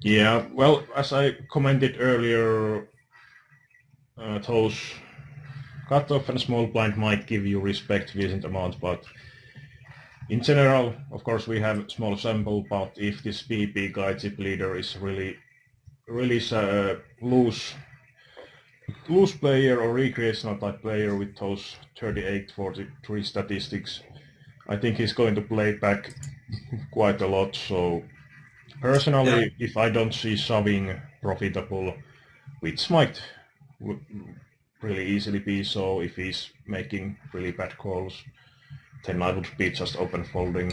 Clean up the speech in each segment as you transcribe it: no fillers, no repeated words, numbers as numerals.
Yeah, well, as I commented earlier, those cutoff and small blind might give you respect decent amount, but in general, of course, we have small sample. But if this PP guy chip leader is really loose player or recreational type player with those 38-43 statistics, I think he's going to play back quite a lot. So Yeah. personally, if I don't see shoving profitable, which might really easily be so if he's making really bad calls, then I would be just open folding.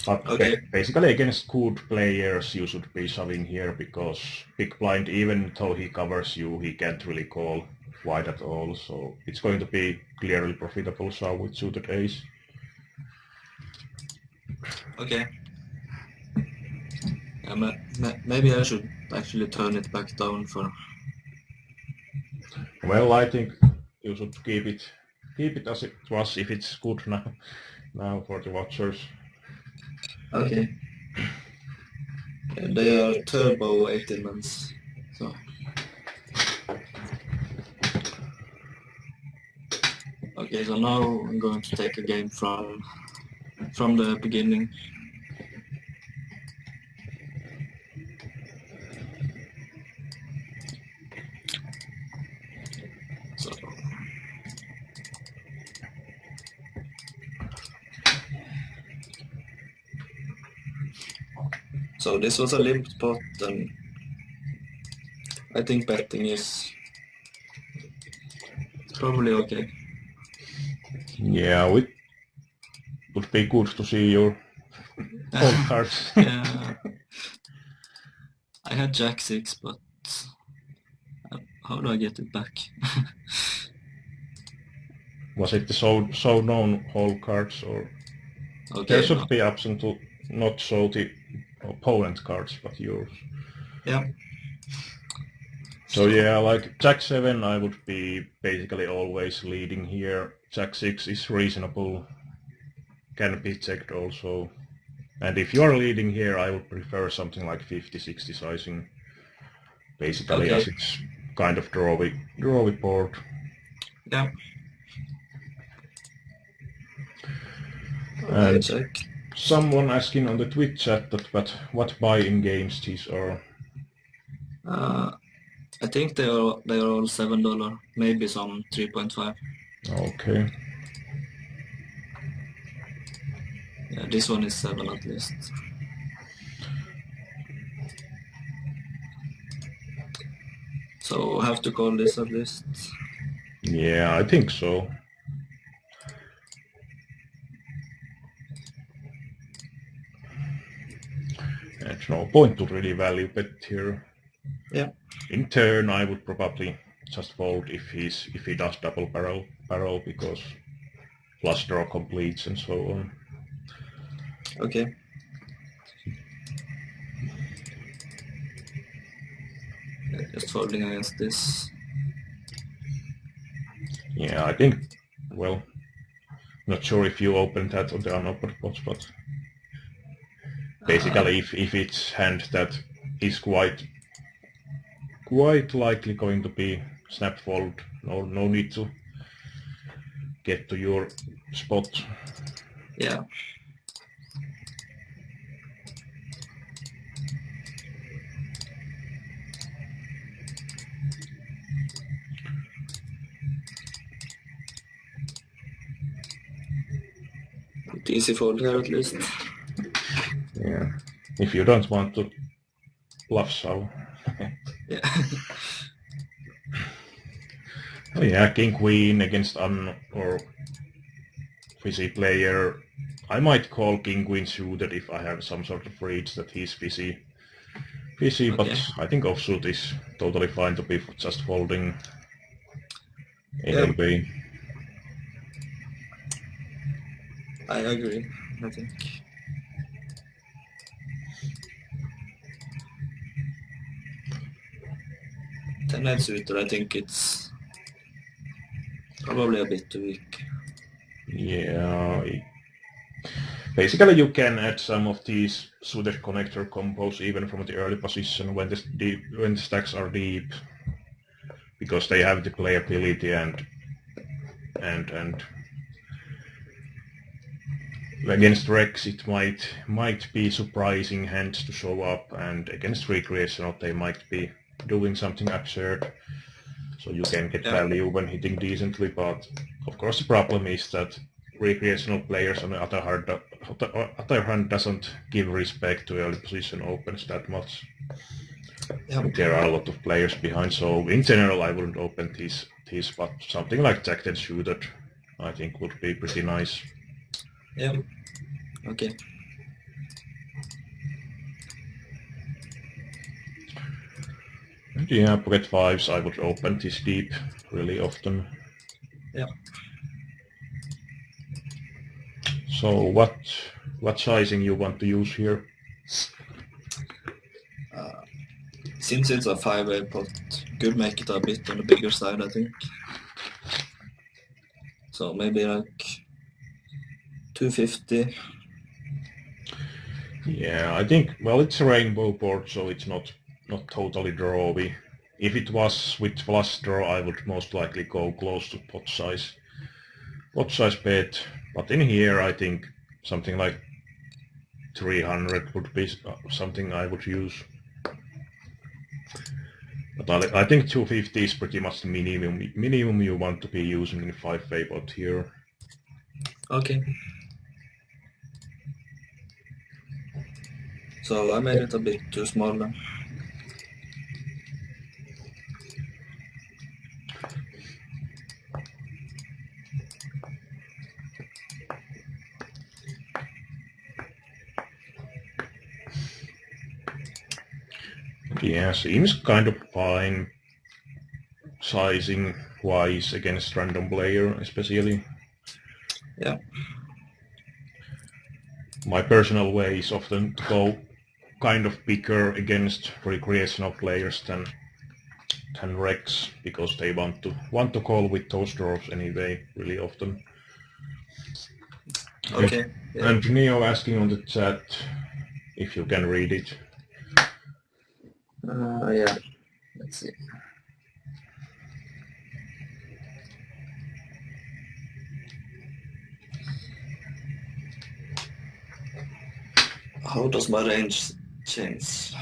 But Okay. basically against good players you should be shoving here because big blind, even though he covers you, he can't really call wide at all. So it's going to be clearly profitable shove with suited ace. Okay. Maybe I should actually turn it back down for. Well, I think you should keep it as it was if it's good now for the watchers. Okay. Yeah, they are turbo 18 months. So okay, so now I'm going to take a game from the beginning. So this was a limped pot, and I think betting is probably okay. Yeah, it would be good to see your old cards. Yeah, I had Jack 6, but how do I get it back? Was it the so known whole cards, or there Okay, no. should be option to not show the opponent cards but yours? Yeah. So So yeah, like Jack 7 I would be basically always leading here. Jack 6 is reasonable, can be checked also. And if you are leading here, I would prefer something like 50-60 sizing, basically okay, as it's kind of drawy board. yeah. Okay, And check. someone asking on the Twitch chat but what buy-in games these are. Uh, I think they are all $7, maybe some 3.5. Okay. Yeah, this one is 7 at least. So I have to call this at least. Yeah, I think so. There's no point to really value bet here. Yeah. In turn, I would probably just fold if he does double barrel because flush draw completes and so on. Okay. Yeah, just folding against this. Yeah, I think. Well, not sure if you open that on the unopened pots, but Uh, basically, if it's hand that is quite likely going to be snap fold, no need to get to your spot. yeah. With easy fold here at least. Yeah, if you don't want to bluff so. Yeah. Oh yeah, king queen against or fizzy player. I might call king queen suited if I have some sort of reads that he's fizzy, but Okay. I think offsuit is totally fine to be just folding Yeah, anyway. I agree. I think. Ten night suited, I think it's probably a bit too weak. Yeah, Basically, you can add some of these suited connector combos even from the early position when the stacks are deep, because they have the playability and against Rex it might be surprising hands to show up, and against recreational they might be doing something absurd. So you can get value when hitting decently, but of course the problem is that recreational players on the other hand doesn't give respect to early position opens that much. Yep. There are a lot of players behind, so in general I wouldn't open these, but something like Jack 10 suited I think would be pretty nice. Yeah. Okay. And yeah, pocket fives I would open this deep really often. Yeah. So what sizing you want to use here? Since it's a 5-way pot, could make it a bit on the bigger side, I think. So maybe like 250. Yeah, I think, well, it's a rainbow board, so it's not totally drawy. If it was with flush draw, I would most likely go close to pot size bet. But in here, I think something like 300 would be something I would use. But I think 250 is pretty much the minimum you want to be using in 5-way pot here. Okay. So I made it a bit too small then. Yeah, seems kind of fine sizing wise against random player especially. Yeah. My personal way is often to go kind of bigger against recreational players than Rex, because they want to call with those draws anyway really often. Okay. Yeah. And Neo asking on the chat if you can read it. Yeah. Let's see. How does my range change?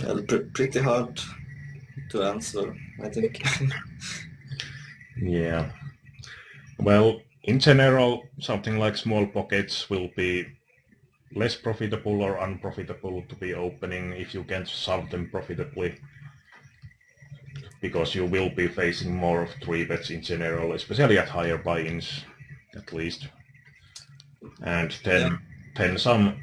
Well, pretty hard to answer, I think. Yeah. Well, in general, something like small pockets will be less profitable or unprofitable to be opening if you can solve them profitably, because you will be facing more of 3-bets in general, especially at higher buy-ins, at least. And then some,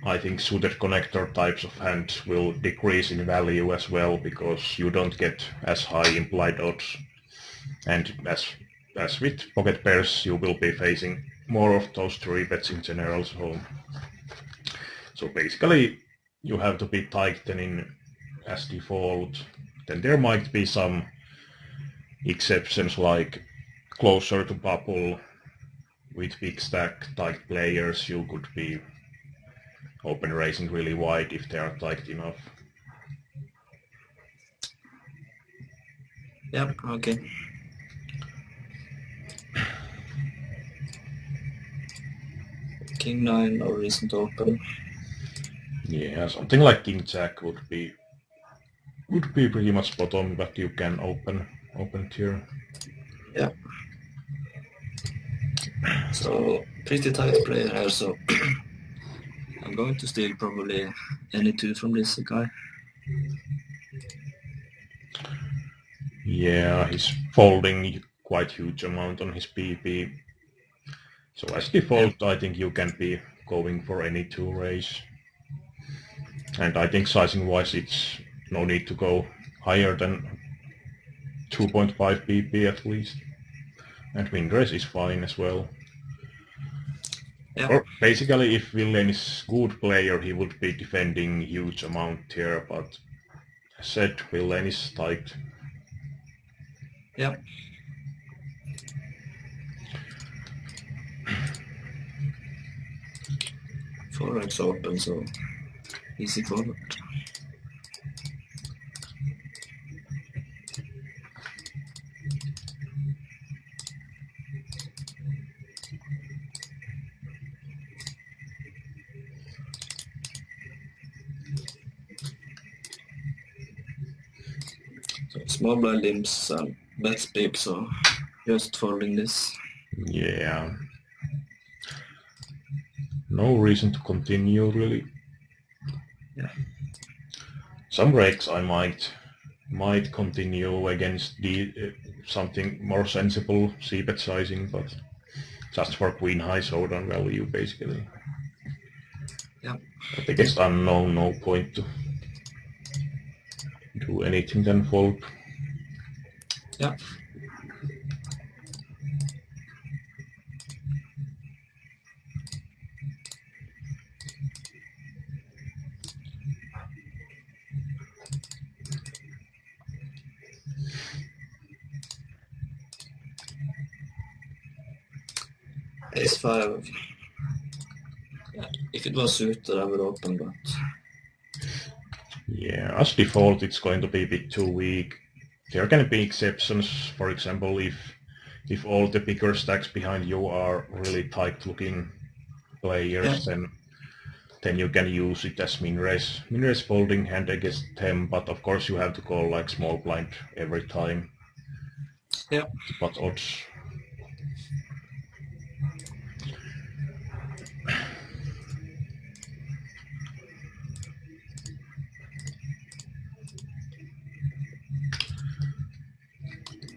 I think, suited connector types of hands will decrease in value as well, because you don't get as high implied odds. And as with pocket pairs, you will be facing more of those 3-bets in general. So basically, you have to be tightening as default. Then there might be some exceptions, like closer to bubble with big stack tight players, you could be open raising really wide if they are tight enough. Yep, okay. King 9, no reason to open. Yeah, something like King Jack would be pretty much bottom that you can open here. Yeah. So pretty tight player here, so I'm going to steal probably any two from this guy. Yeah, he's folding quite huge amount on his PP. So as default, I think you can be going for any two raise. And I think sizing wise, it's no need to go higher than 2.5 PP at least. And win raise is fine as well. Yeah. Or basically, if Villain is good player, he would be defending huge amount here, but said, villain is typed. Yeah. Forward's open, so easy forward. So small blind limps and bets big, so just folding this. Yeah. No reason to continue, really. Yeah. Some breaks I might continue against the something more sensible c-bet sizing, but just for queen high showdown value, basically. Yeah. But against unknown, no point to do anything then fold. Yeah. Ace 5. Yeah. If it was suited, I would open, but Yeah, as default, it's going to be a bit too weak. There can be exceptions, for example, if all the bigger stacks behind you are really tight-looking players, then you can use it as min-raise folding hand against them, but of course you have to call like small blind every time. yeah. But odds.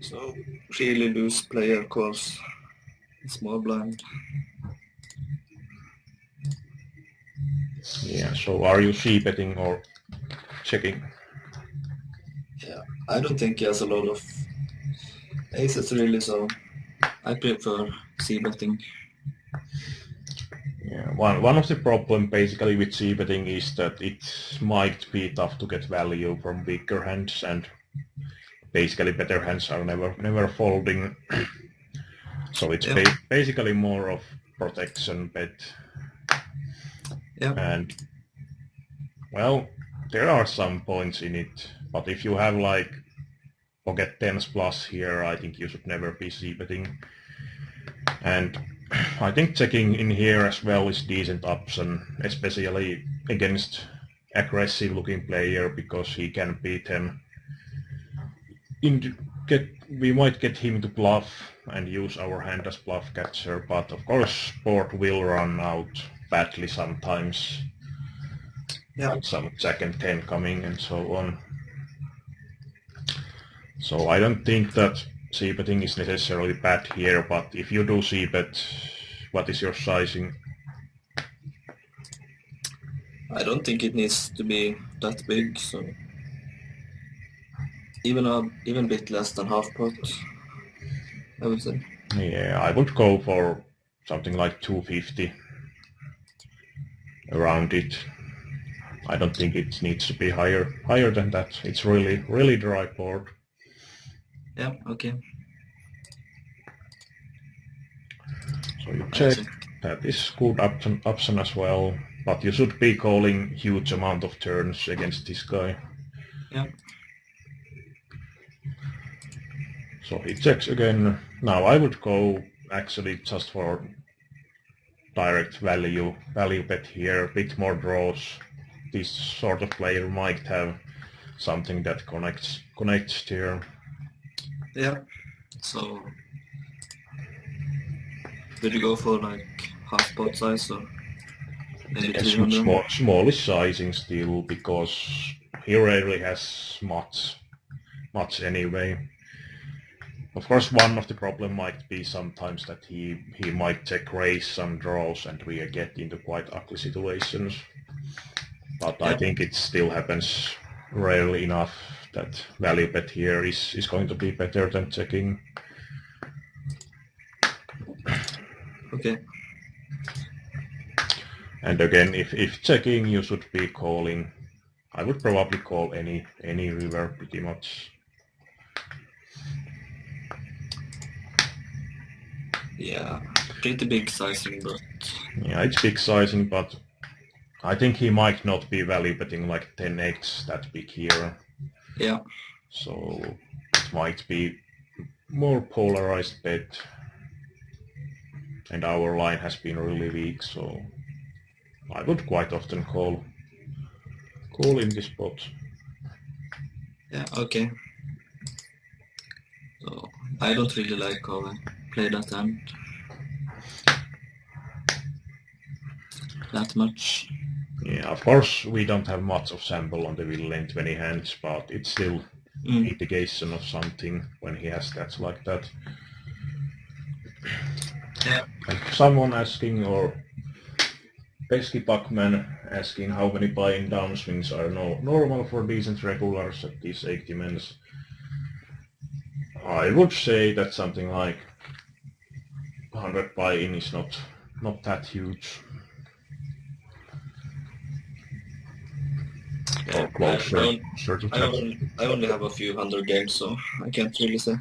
So really loose player calls small blind. Yeah, so are you c-betting or checking? Yeah. I don't think he has a lot of aces really, so I prefer c-betting. Yeah, one of the problem basically with c-betting is that it might be tough to get value from weaker hands, and basically better hands are never folding. So it's Yeah. basically more of protection bet. Yeah. And well, there are some points in it, but if you have like pocket tens plus here, I think you should never be c-betting. And I think checking in here as well is decent option, especially against aggressive looking player, because he can beat him. We might get him to bluff and use our hand as bluff catcher, but of course board will run out badly sometimes. Yeah. Like some jack and 10 coming and so on. So I don't think that c-betting is necessarily bad here, but if you do c-bet, what is your sizing? I don't think it needs to be that big, so even a bit less than half pot, I would say. Yeah, I would go for something like 250 around it. I don't think it needs to be higher than that. It's really dry board. Yeah. Okay. So you check. That is good option as well, but you should be calling huge amount of turns against this guy. Yeah. So he checks again. Now I would go actually just for direct value bet here, a bit more draws. This sort of player might have something that connects here. Yeah. So would you go for like half pot size or maybe 300? Smallish sizing still, because he rarely has much anyway. Of course, one of the problem might be sometimes that he might check raise some draws and we get into quite ugly situations. But I think it still happens rarely enough that value bet here is going to be better than checking. Okay. And again, if checking, you should be calling I would probably call any river pretty much. Yeah, pretty big sizing, but Yeah, it's big sizing, but I think he might not be value betting like 10x that big here. yeah. So it might be more polarized bet. And our line has been really weak, so I would quite often call in this spot. Yeah, okay. So I don't really like how I play that hand that much. Yeah, of course we don't have much of sample on the wheel in 20 hands, but it's still indication of something when he has stats like that. Yeah. And someone asking, or Pesky Pacman asking how many buy-in downswings are normal for decent regulars at these 80 mens. I would say that something like 100 buy-in is not that huge. Yeah, Or closer to that. I only have a few hundred games, so I can't really say.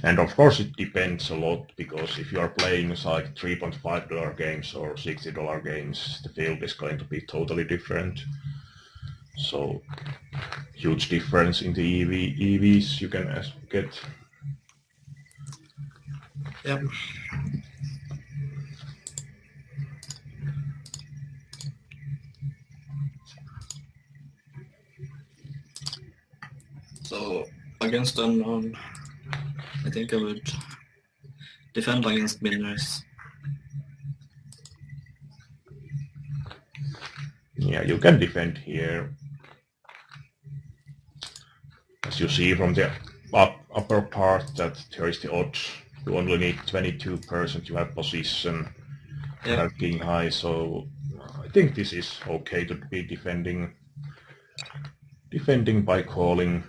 And of course it depends a lot, because if you are playing like $3.5 games or $60 games, the field is going to be totally different. So huge difference in the EVs you can get. Yeah. So against unknown, I think I would defend against min-raise. Yeah, you can defend here. As you see from the upper part that there is the odds. You only need 22% to have position, to have king high, so I think this is okay to be defending by calling.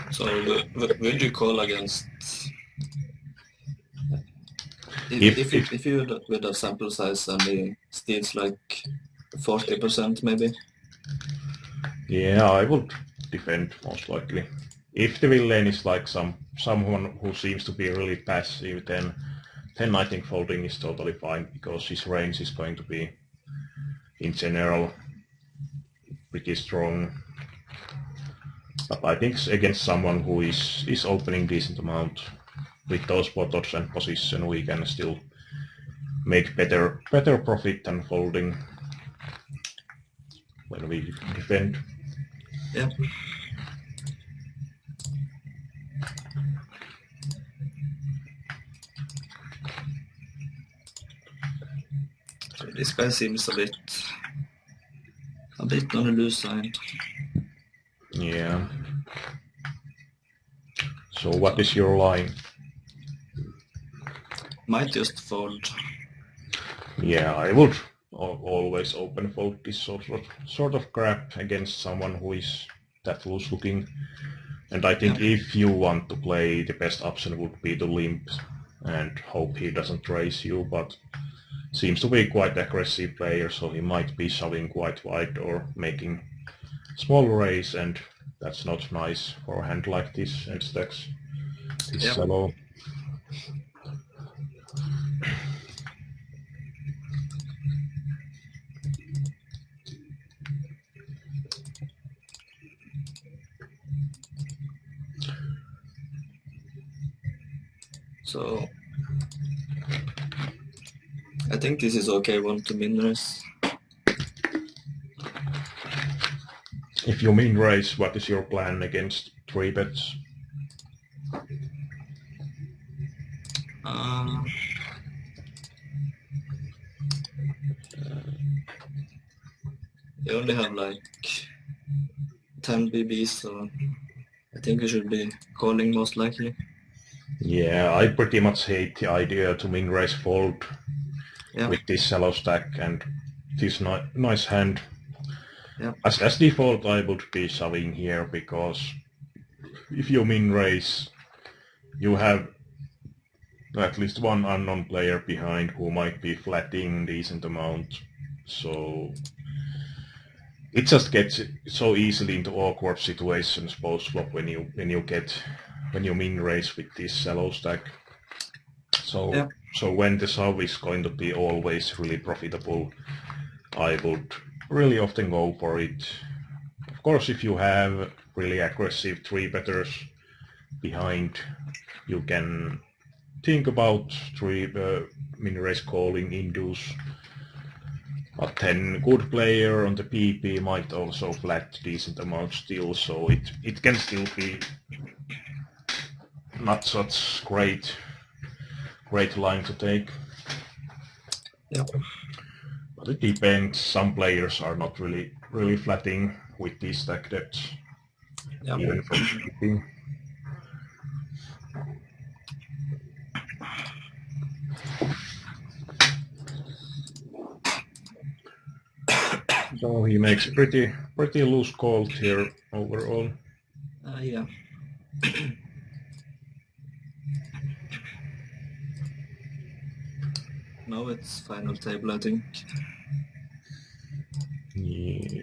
So would you call against if you would have sample size and he steals like 40% maybe? Yeah, I would defend most likely. If the villain is like someone who seems to be really passive, then I think folding is totally fine, because his range is going to be, in general, pretty strong. But I think against someone who is opening decent amount with those bottles and position, we can still make better profit than folding when we defend. Yeah. So this guy seems a bit on the loose side. Yeah. So what is your line? Might just fold. Yeah, I would always open fold this sort of crap against someone who is that loose looking. And I think if you want to play, the best option would be to limp and hope he doesn't raise you, but seems to be quite aggressive player, so he might be shoving quite wide or making small raise, and that's not nice for a hand like this and stacks this shallow. So I think this is okay one to min-raise. If you min raise, what is your plan against 3 bets? You only have like 10 BBs, so I think you should be calling most likely. Yeah, I pretty much hate the idea to min raise fold with this shallow stack and this nice hand. As default, I would be shoving here, because if you min raise, you have at least one unknown player behind who might be flatting decent amount, so it just gets so easily into awkward situations post flop when you min raise with this shallow stack. So when the shove is going to be always really profitable, I would really often go for it. Of course, if you have really aggressive three betters behind, you can think about min raise calling induce. But then good player on the PP might also flat decent amount still, so it can still be not such great line to take. Yeah. But it depends. Some players are not really flatting with these stack depths, even from PP. So he makes pretty loose calls here overall. Yeah. Now it's final table, I think. Yeah.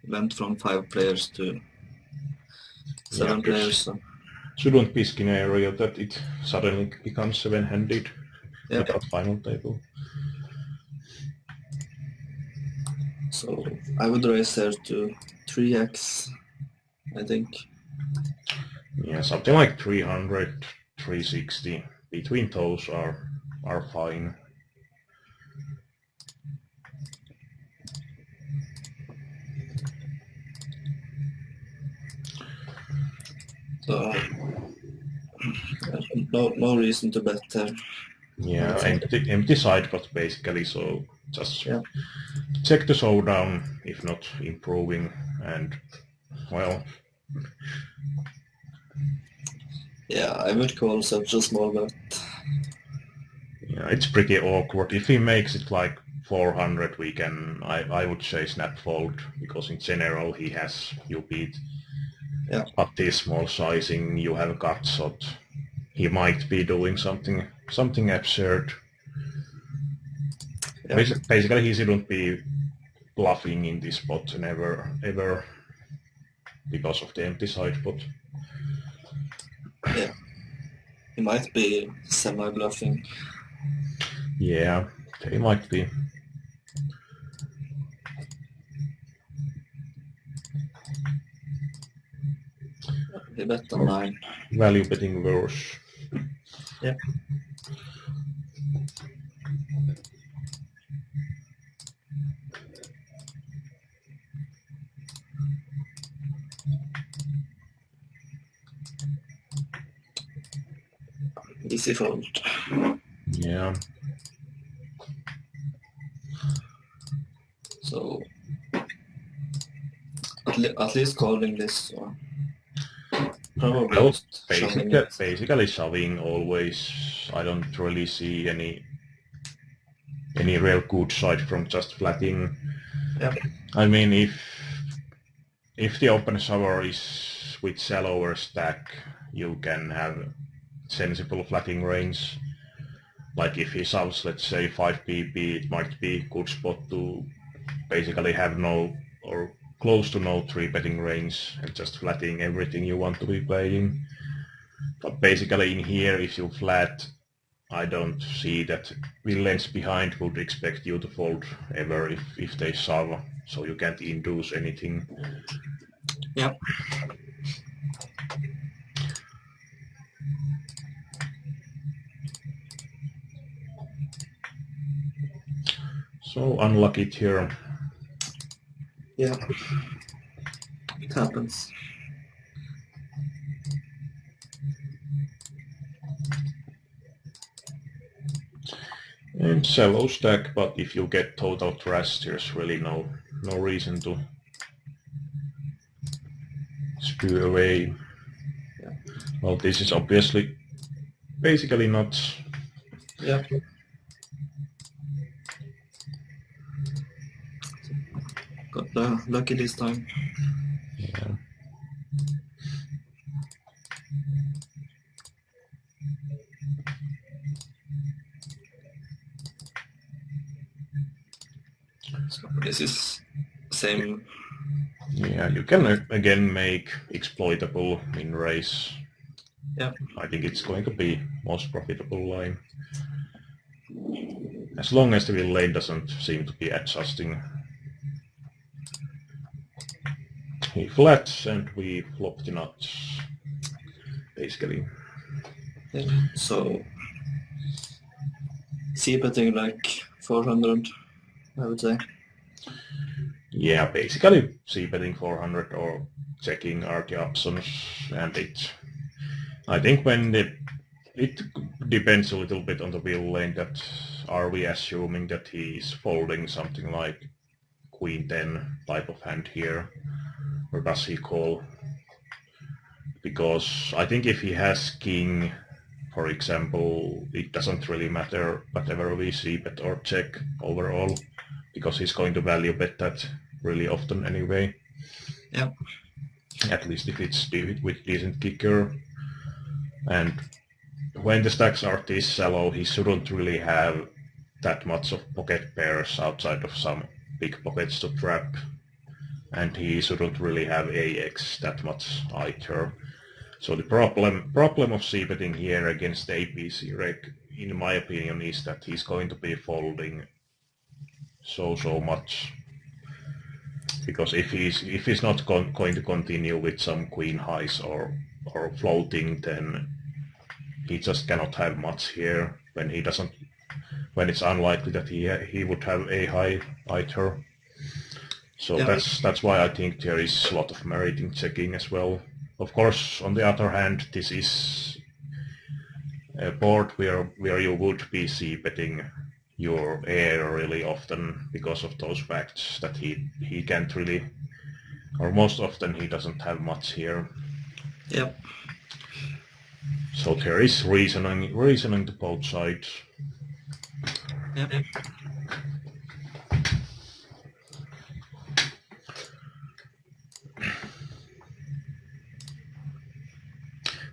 Went from 5 players to 7 players. So. Shouldn't be scenario that it suddenly becomes seven-handed without final table. So I would raise there to 3x, I think. Yeah, something like 300, 360. Between those are fine. So no reason to bet there. Yeah, empty side, but basically, so just check the showdown if not improving, and well. Yeah, I would call such a small bet. Yeah, it's pretty awkward. If he makes it like 400, I would say snap fold, because in general he has you beat. Yeah. But this small sizing, you have got shot. He might be doing something absurd. Yeah. Basically, he shouldn't be bluffing in this spot ever because of the empty side spot. Yeah. He might be semi-bluffing. Yeah, he might be. He bet on 9. Value betting worse. Yeah. Easy fold. Yeah. So at least calling this, or probably Well, just shoving it. basically shoving always. I don't really see any real good side from just flatting. Yeah. I mean, if the open shower is with shallower stack, you can have sensible flatting range. Like if he shoves, let's say 5 pp, it might be a good spot to basically have no or close to no 3-betting range and just flatting everything you want to be playing. But basically in here, if you flat, I don't see that villains behind would expect you to fold ever if they shove, so you can't induce anything. Yeah. So unlucky here. Yeah. It happens. And shallow stack, but if you get total trash, there's really no reason to spew away. Yeah. Well, this is obviously basically not. Yeah. Got lucky this time. Yeah. So this is same. Yeah, you can again make exploitable min raise. Yeah. I think it's going to be most profitable line. As long as the wheel lane doesn't seem to be adjusting. He flats and we flop the nuts, basically. Yeah. So c-betting like 400, I would say. Yeah, basically c-betting 400 or checking are the options, and I think when it depends a little bit on the wheel lane, that are we assuming that he is folding something like Queen 10 type of hand here, or does he call? Because I think if he has King, for example, it doesn't really matter whatever we see bet or check overall, because he's going to value bet that really often anyway. Yeah. At least if it's with decent kicker. And when the stacks are this shallow, he shouldn't really have that much of pocket pairs outside of some big pockets to trap. And he shouldn't really have AX that much either. So the problem of c-betting here against the APC reg, in my opinion, is that he's going to be folding so much. Because if he's not going to continue with some queen highs or floating, then he just cannot have much here when it's unlikely that he would have a high either. So Yeah. that's why I think there is a lot of merit in checking as well. Of course, on the other hand, this is a board where you would be c-betting your air really often because of those facts that he can't really, or most often he doesn't have much here. Yeah. So there is reasoning to both sides. Yeah.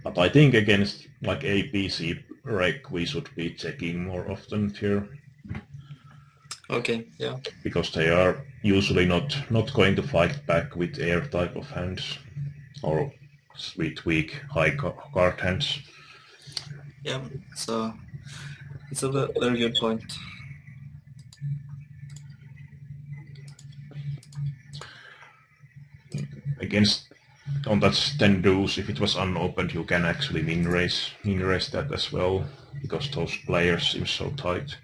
But I think against like APC reg we should be checking more often here. Okay. Yeah. Because they are usually not going to fight back with air type of hands or with weak high card hands. Yeah. So it's a very good point. Against on that 10 deuce, if it was unopened, you can actually min raise that as well, because those players seem so tight.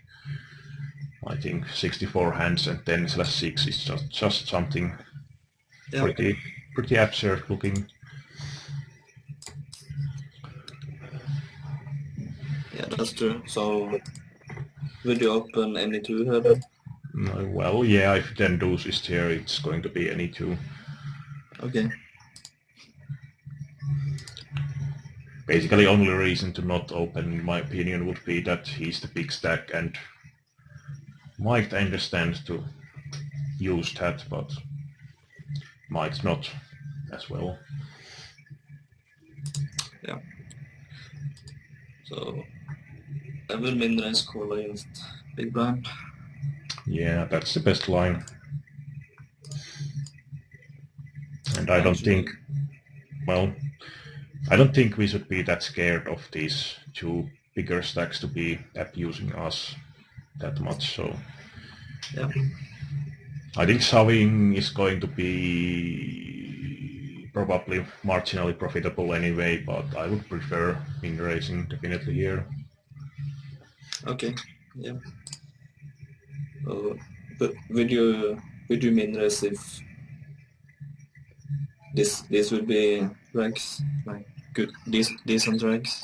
I think 64 hands and 10/6 is just something pretty absurd looking. Yeah, that's true. So would you open any two here then? Well, yeah, if 10 deuce is there, it's going to be any two. Okay. Basically, only reason to not open, in my opinion, would be that he's the big stack and might understand to use that, but might not as well. Yeah. So I will min raise call against big blind. Yeah, that's the best line. And I don't think we should be that scared of these two bigger stacks to be abusing us that much. So Yeah. I think shoving is going to be probably marginally profitable anyway, but I would prefer min raising definitely here. Okay. Yeah. But would you min raise if this would be ranks, like good decent ranks?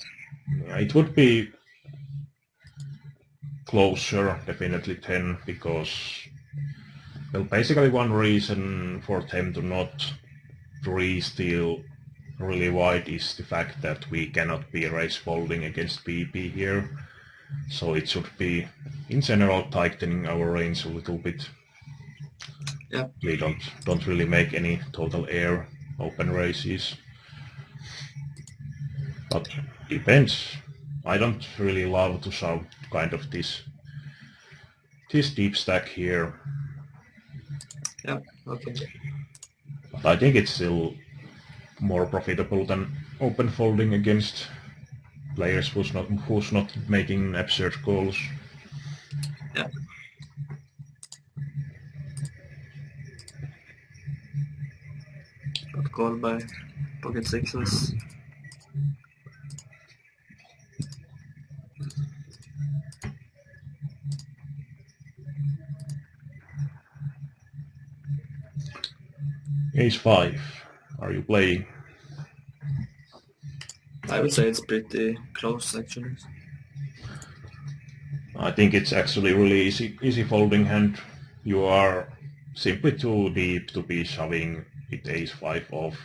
It would be closer, definitely 10, because, well, basically one reason for them to not re-steal really wide is the fact that we cannot be raise folding against PP here. So it should be, in general, tightening our range a little bit. Yeah. We don't really make any total air open races. But depends. I don't really love to shove kind of this deep stack here. Yeah, okay. But I think it's still more profitable than open folding against players who's not making absurd calls. Yeah. Got called by pocket sixes. Ace 5. Are you playing? I would say it's pretty close actually. I think it's actually really easy folding hand. You are simply too deep to be shoving with Ace 5 off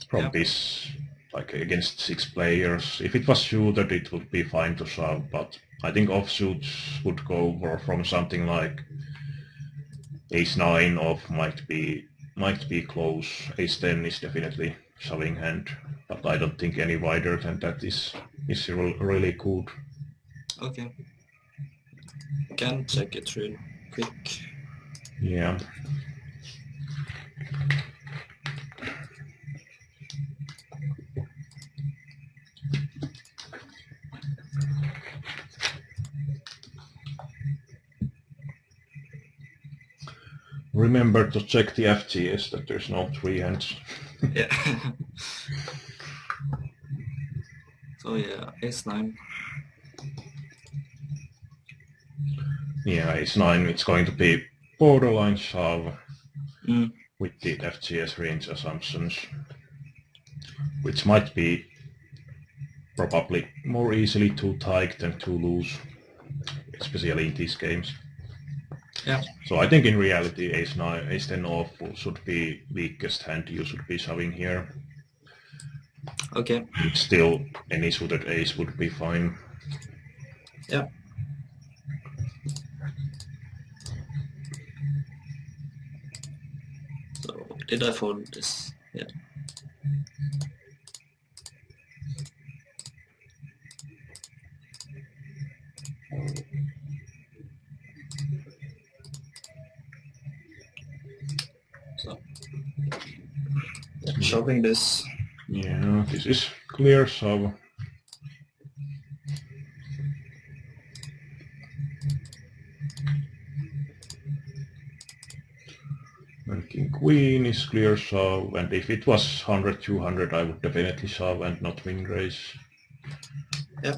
from Yeah. this, like against 6 players. If it was suited, it would be fine to shove, but I think offsuits would go from something like Ace 9 off might be close. Ace 10 is definitely shoving hand, but I don't think any wider than that is really good. Okay. Can check it real quick. Yeah. Remember to check the FTS that there's no 3 hands. Yeah. So yeah, Ace 9. Yeah, Ace 9, it's going to be borderline shove Mm. with the FTS range assumptions, which might be probably more easily too tight than too loose, especially in these games. Yeah. So I think in reality Ace 9, Ace 10 off should be weakest hand you should be shoving here. Okay. Still, any suited ace would be fine. Yeah. So did I fold this? Yeah. So shoving this. Yeah, this is clear shove. And king queen is clear shove, and if it was 100, 200 I would definitely shove and not win raise. Yeah.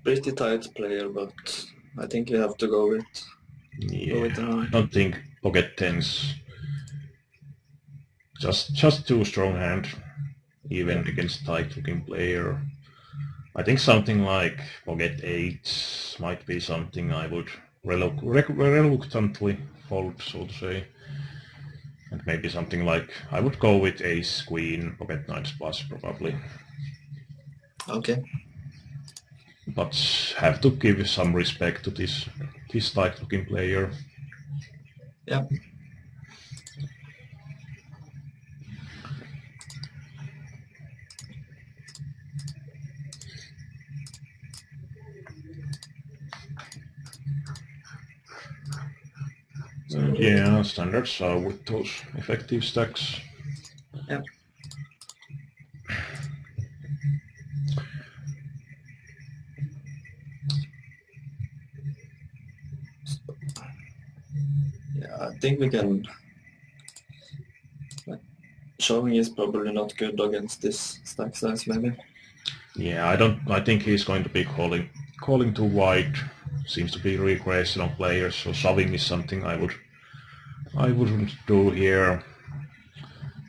Pretty tight player, but I think you have to go with Yeah, the I hand. don't think pocket tens just too strong hand, even Yeah. against tight looking player. I think something like pocket eights might be something I would reluctantly fold, so to say. And maybe something like, I would go with ace, queen, pocket nines plus probably. Okay. But have to give some respect to this tight looking player. Yeah. So Yeah, standards are with those effective stacks. yeah. Yeah, I think we can. Shoving is probably not good against this stack size, maybe. Yeah, I think he's going to be calling too wide. Seems to be recreational players, so shoving is something I wouldn't do here.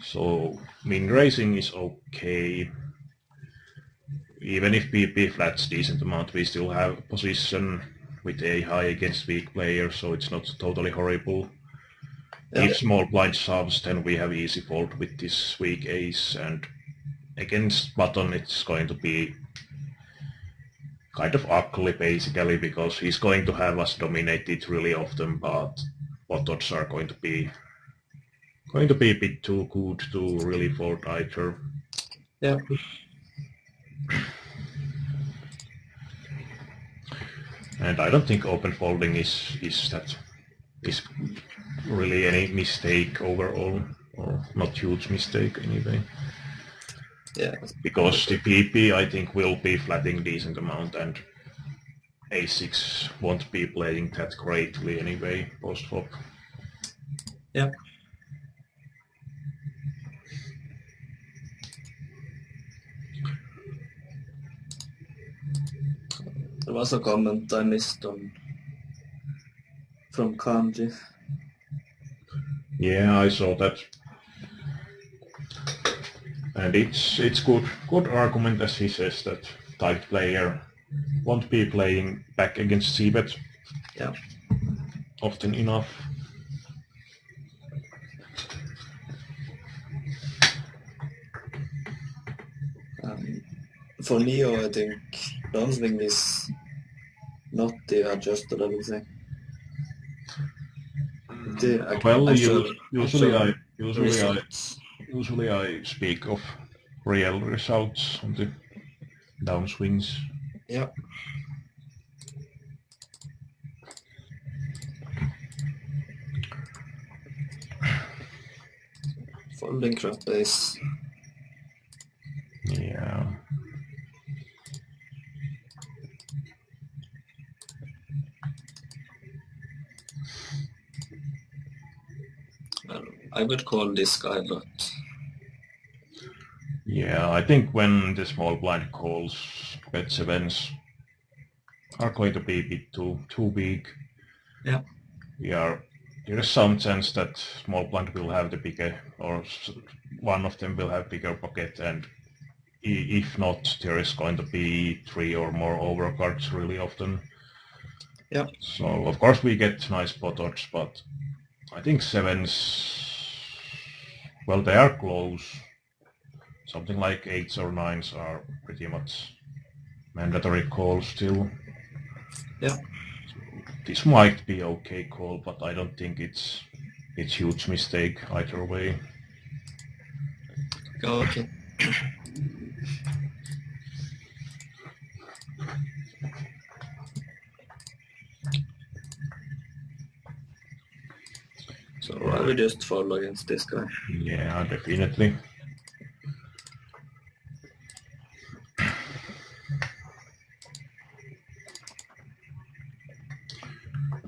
So min raising is okay. Even if BP flats decent amount, we still have position with a high against weak players, so it's not totally horrible. Yeah. If small blind shoves, then we have easy fold with this weak ace, and against button it's going to be kind of ugly basically, because he's going to have us dominated really often, but what odds are going to be going to be a bit too good to really fold either. Yeah. And I don't think open folding is really any mistake overall, or not huge mistake anyway. Yeah. Because the PP I think will be flatting decent amount, and A6 won't be playing that greatly anyway post flop. Yeah. There was a comment I missed on from Kanji. Yeah, I saw that. And it's good argument, as he says, that typed player won't be playing back against c-bet Yeah. often enough. For Neo, I think downswing is not the adjusted, I would say. Well, actually usually I speak of real results on the downswings. Yeah. Folding crop base. Yeah. Well, I would call this guy, but Yeah, I think when the small blind calls, bet sevens are going to be a bit too big. yeah. There is some chance that small blind will have the bigger, or one of them will have bigger pocket, and if not, there is going to be 3 or more overcards really often. Yeah. So of course we get nice pot odds, but I think sevens, well, they are close. Something like 8s or 9s are pretty much mandatory calls still. Yeah. This might be okay call, but I don't think it's huge mistake either way. Okay. So I will just fold against this guy. Yeah, definitely.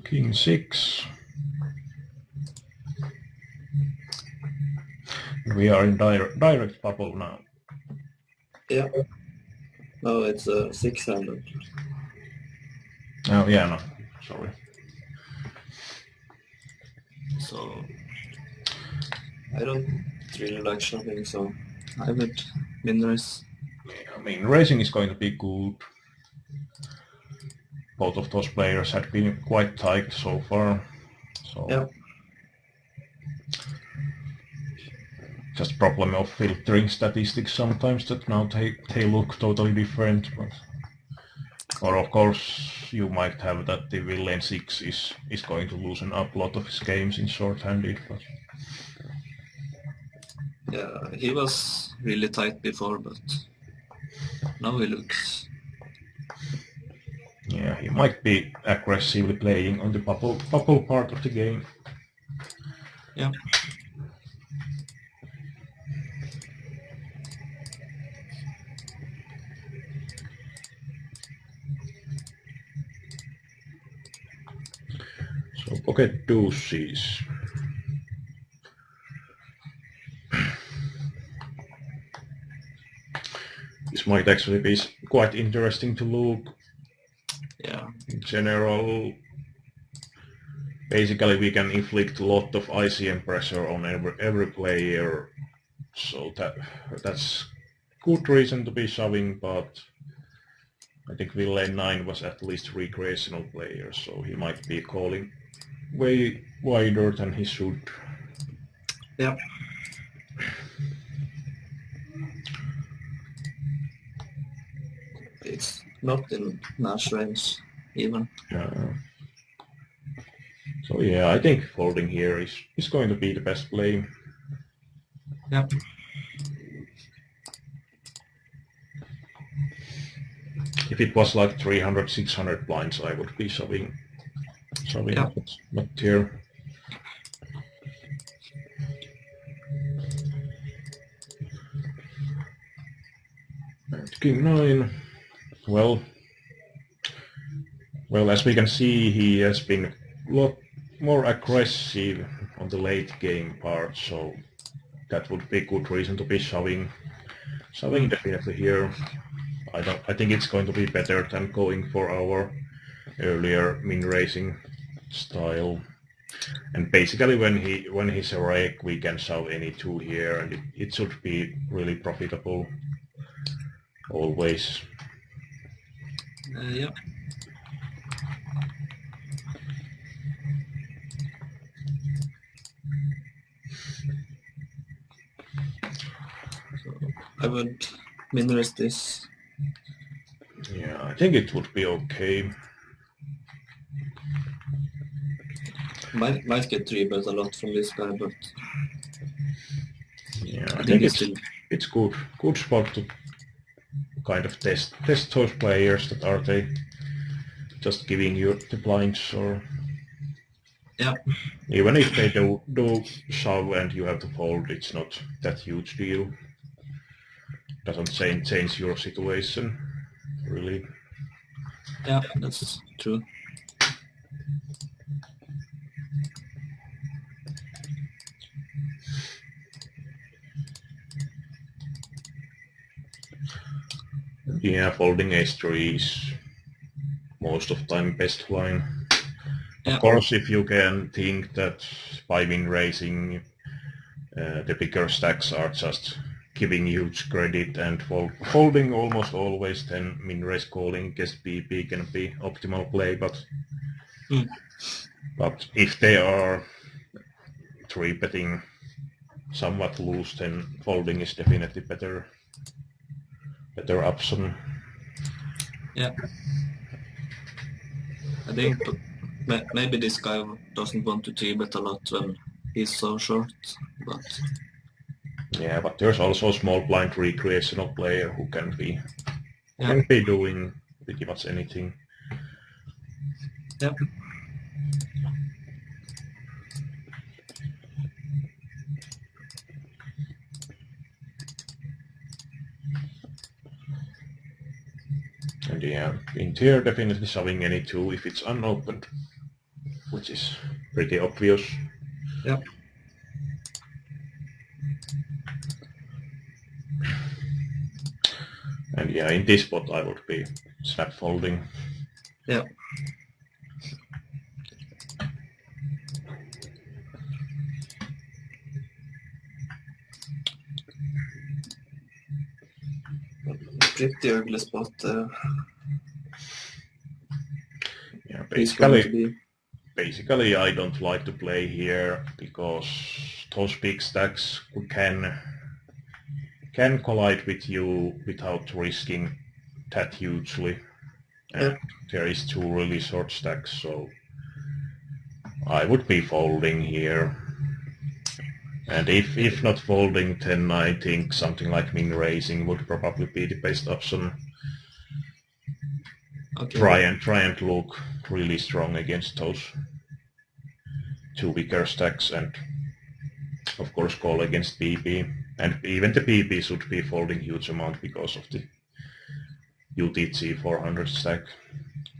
King 6. We are in direct bubble now. Yeah. No, it's 600. Oh yeah, no, sorry. So I don't really like shoving, so I would min raise. Yeah, I mean, racing is going to be good. Both of those players had been quite tight so far. So Yeah. just problem of filtering statistics sometimes that now they look totally different. But, or of course you might have that the villain 6 is going to loosen up a lot of his games in short-handed. But Yeah, he was really tight before, but now he looks. yeah, he might be aggressively playing on the bubble part of the game. Yeah. So pocket deuces. This might actually be quite interesting to look. Yeah. In general, basically we can inflict a lot of ICM pressure on every player, so that's good reason to be shoving, but I think villain 9 was at least recreational player, so he might be calling way wider than he should. Yeah. It's not in mash range even. So yeah, I think folding here is going to be the best play. Yeah. If it was like 300, 600 blinds, I would be shoving, Yeah. but not here. And King 9. Well, as we can see, he has been a lot more aggressive on the late game part, so that would be a good reason to be shoving definitely here. I think it's going to be better than going for our earlier min racing style. And basically when he's a rake, we can shove any two here, and it should be really profitable always. Yeah. So I would min-raise this. Yeah, I think it would be okay. Might get 3-bet a lot from this guy, but Yeah, I think it's still... it's good spot to kind of test those players that are they just giving you the blinds, or Yeah. even if they do shove and you have to fold, it's not that huge deal. Doesn't change your situation really. Yeah, that's true. Yeah, folding ace-3 is most of the time best line. Yeah. Of course, if you can think that by min raising the bigger stacks are just giving huge credit and folding almost always, then min raise calling against BP can be optimal play, but if they are 3-betting somewhat loose, then folding is definitely better option. Yeah. I think maybe this guy doesn't want to 3-bet a lot when he's so short, but... Yeah, but there's also a small blind recreational player who can be doing pretty much anything. Yep. And yeah, in tier definitely shoving any two if it's unopened, which is pretty obvious. Yep. And yeah, in this spot I would be snap folding. Yeah. Pretty ugly spot there. Yeah, basically I don't like to play here because those big stacks can collide with you without risking that hugely. And there is two really short stacks, so I would be folding here. And if not folding, then I think something like min raising would probably be the best option. Okay. Try and look really strong against those two bigger stacks, and of course call against BP. And even the BP should be folding huge amount because of the UTG 400 stack,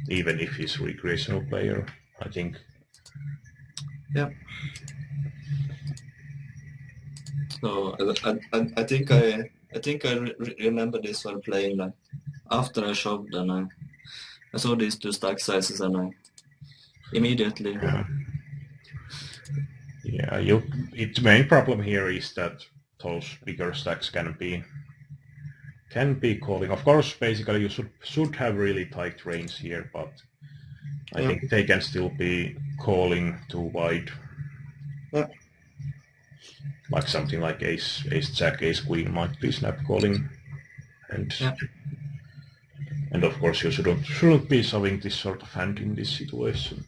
even if he's a recreational player, I think. Yeah. So I think I remember this while playing. Like after I shoved, and I saw these two stack sizes, and I immediately. Yeah, the main problem here is that those bigger stacks can be calling. Of course, basically you should have really tight range here, but I think they can still be calling too wide. Yeah. Like something like ace jack, ace queen might be snap calling, and of course you shouldn't be shoving this sort of hand in this situation.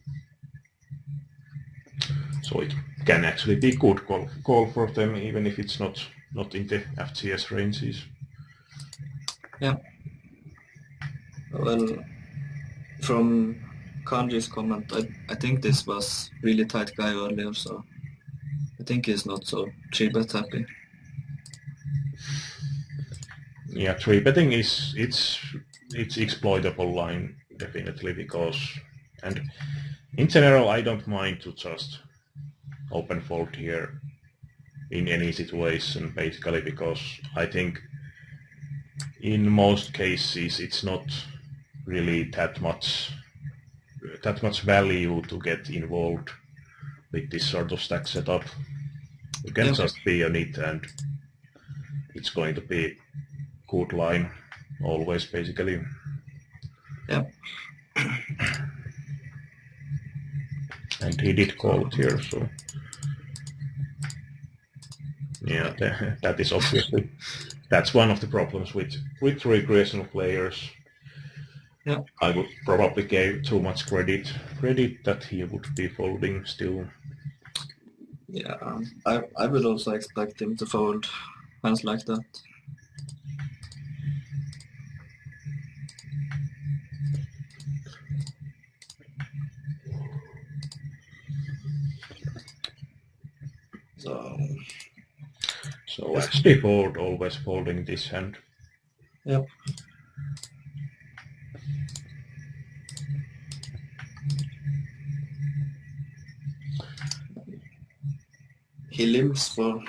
So it can actually be good call for them, even if it's not not in the FTS ranges. Yeah. Well, from Kanji's comment, I think this was really tight guy earlier, so I think he's not so 3-bet happy. Yeah, 3-betting it's exploitable line definitely, because, and in general I don't mind to just open fold here in any situation, basically, because I think in most cases it's not really that much value to get involved with this sort of stack setup. You can just be on it and it's going to be good line always, basically. Yeah. And he did call it here, so yeah, that is obviously, that's one of the problems with recreational players. Yeah. I would probably give too much credit that he would be folding still. Yeah, I would also expect him to fold hands like that. So as default, always folding this hand. Yep. He limps for,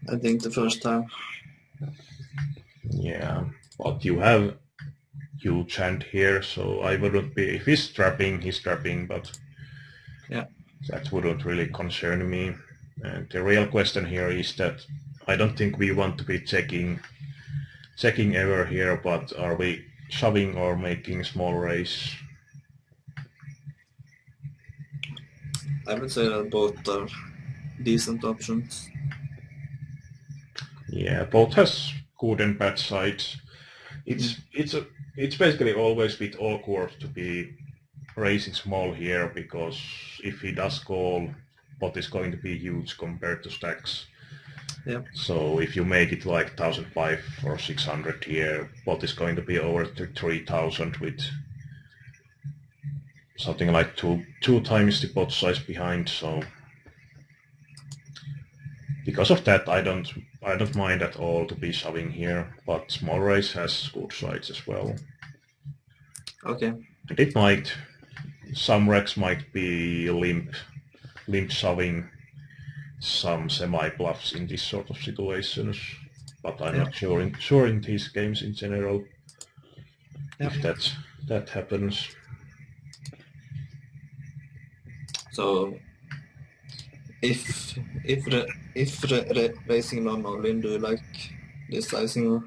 I think, the first time. Yeah, but you have huge hand here, so I wouldn't be, if he's trapping, but yeah, that wouldn't really concern me. And the real question here is that I don't think we want to be checking ever here, but are we shoving or making small raise? I would say that both are decent options. Yeah, both has good and bad sides. It's basically always a bit awkward to be raising small here, because if he does call, pot is going to be huge compared to stacks. Yep. So if you make it like 1,500 or 600 here, pot is going to be over to 3,000 with something like two times the pot size behind. So because of that, I don't mind at all to be shoving here, but small raise has good sides as well. Okay. And it might, some regs might be limp shoving some semi-bluffs in this sort of situations, but I'm not sure in these games in general if that happens. So if racing non-all-in, do you like this sizing? Or?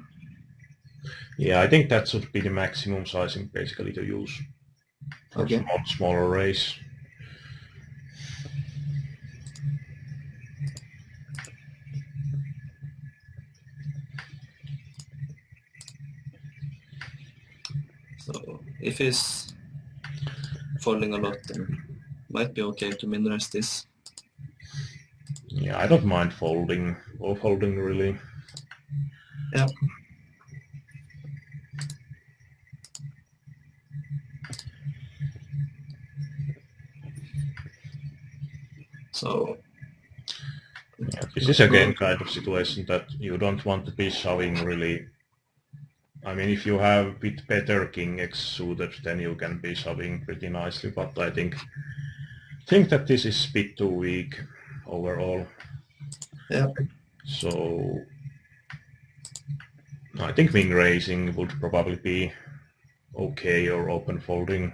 Yeah, I think that should be the maximum sizing basically to use for smaller race. So if he's folding a lot, then might be okay to min-raise this. Yeah, I don't mind folding really. Yeah. So yeah, this is again kind of situation that you don't want to be shoving really. I mean, if you have a bit better king X suited, then you can be shoving pretty nicely, but I think that this is a bit too weak overall. Yeah. So I think wing raising would probably be okay, or open folding.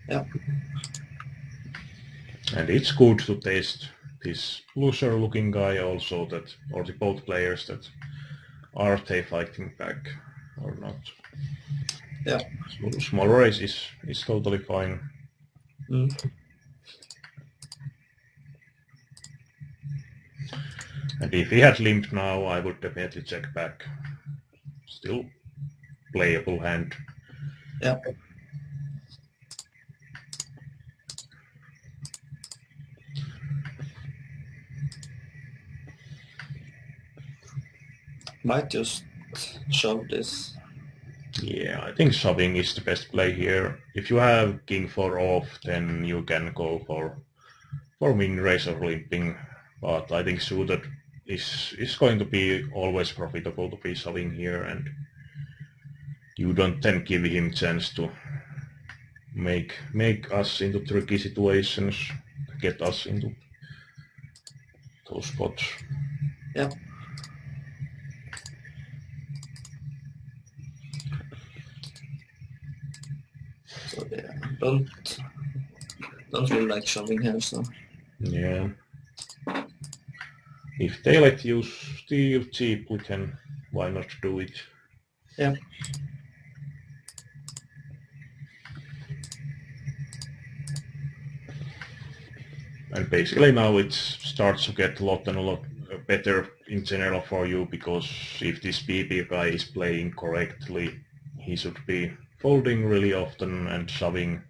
Yeah. And it's good to test this loser looking guy also, that, or the both players, that are they fighting back or not. Yeah. Small raise is totally fine. And if he had limped now, I would definitely check back. Still playable hand. Yeah. Might just shove this. Yeah, I think shoving is the best play here. If you have king 4 off, then you can go for min raise or limping, but I think suited is going to be always profitable to be shoving here, and you don't then give him chance to make us into tricky situations, get us into those spots. Yeah. So yeah, don't really like shoving here, so. Yeah. If they let you steal cheaply, then why not do it? Yeah. And basically now it starts to get a lot better in general for you, because if this BB guy is playing correctly, he should be folding really often, and shoving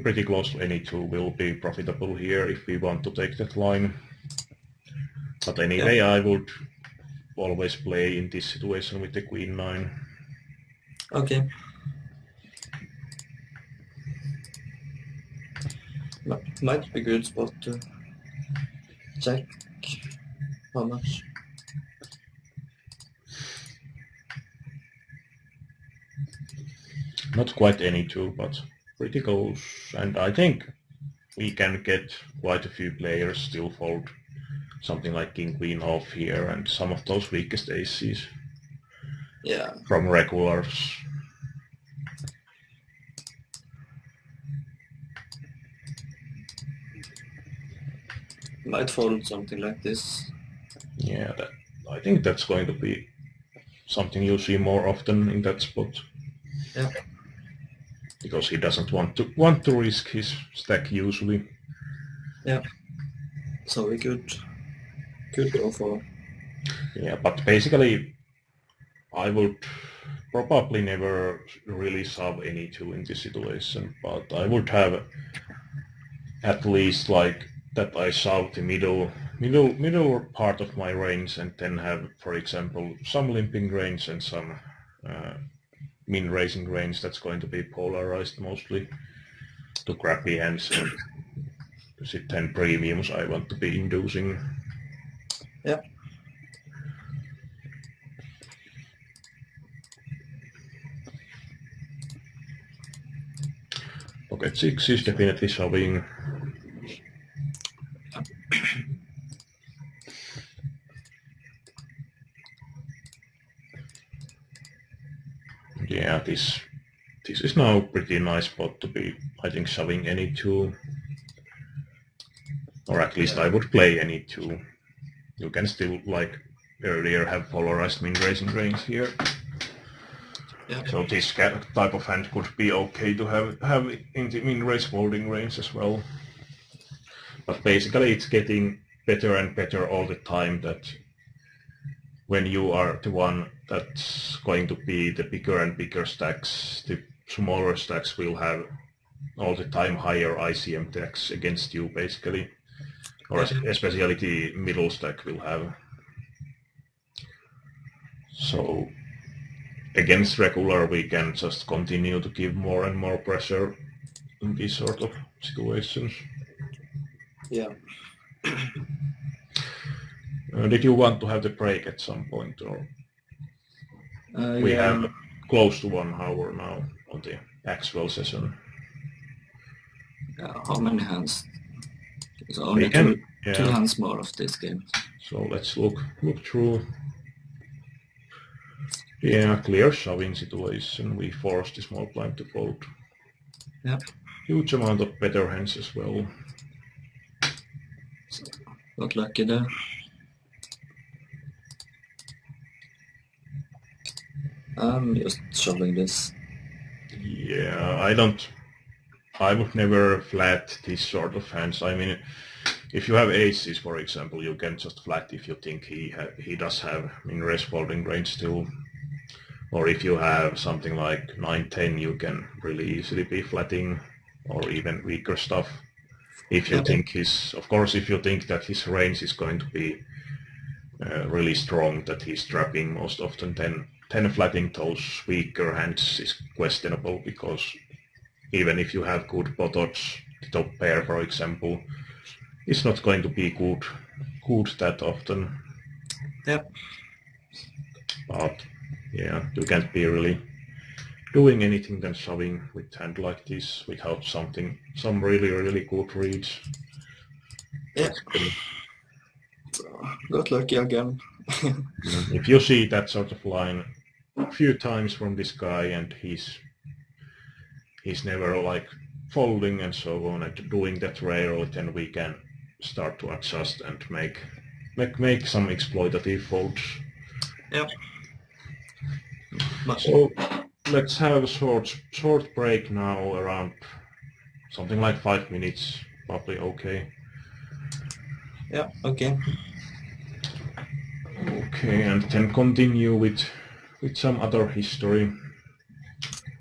pretty close to any 2 will be profitable here if we want to take that line. But anyway, yeah. I would always play in this situation with the queen 9. Okay. Might be good spot to check how much. Not quite any 2, but pretty close. And I think we can get quite a few players still fold something like king queen off here and some of those weakest aces. Yeah. From regulars. Might fold something like this. Yeah, I think that's going to be something you'll see more often in that spot. Yeah. Because he doesn't want to risk his stack usually. Yeah. So we could go for. Yeah, but basically I would probably never really shove any 2 in this situation, but I would have at least like that I shove the middle part of my range, and then have, for example, some limping range and some min raising range that's going to be polarized mostly to crappy hands, and sit 10 premiums I want to be inducing. Yeah. Pocket 6 is definitely shoving. Yeah, this is now a pretty nice spot to be, I think, shoving any 2. Or at least I would play any 2. You can still, like earlier, have polarized min raising range here. Yeah. So this type of hand could be okay to have in the min raise folding range as well. But basically it's getting better and better all the time, that when you are the one that's going to be the bigger and bigger stacks, the smaller stacks will have all the time higher ICM tax against you, basically. Or especially the middle stack will have. So against regular we can just continue to give more and more pressure in these sort of situations. Yeah. Did you want to have the break at some point, or we have close to 1 hour now on the actual session? How many hands? So only two hands more of this game. So let's look through. Yeah, clear shoving situation. We forced the small blind to fold. Yeah. Huge amount of better hands as well. So, got lucky there. I'm just shoving this. Yeah, I would never flat this sort of hands. I mean, if you have aces, for example, you can just flat if you think he does have min raise folding range still. Or if you have something like 9-10, you can really easily be flatting, or even weaker stuff. If you think if you think that his range is going to be really strong that he's trapping most often, then flatting those weaker hands is questionable, because even if you have good potots, the top pair, for example, is not going to be good that often. Yeah. But yeah, you can't be really doing anything than shoving with hand like this without some really good reads. Yeah. Basically. Got lucky again. If you see that sort of line a few times from this guy and he's never like folding and so on and doing that rarely, then we can start to adjust and make some exploitative folds. Yeah. But So let's have a short break now, around something like 5 minutes, probably okay. yeah, okay. Okay, and then continue with some other history.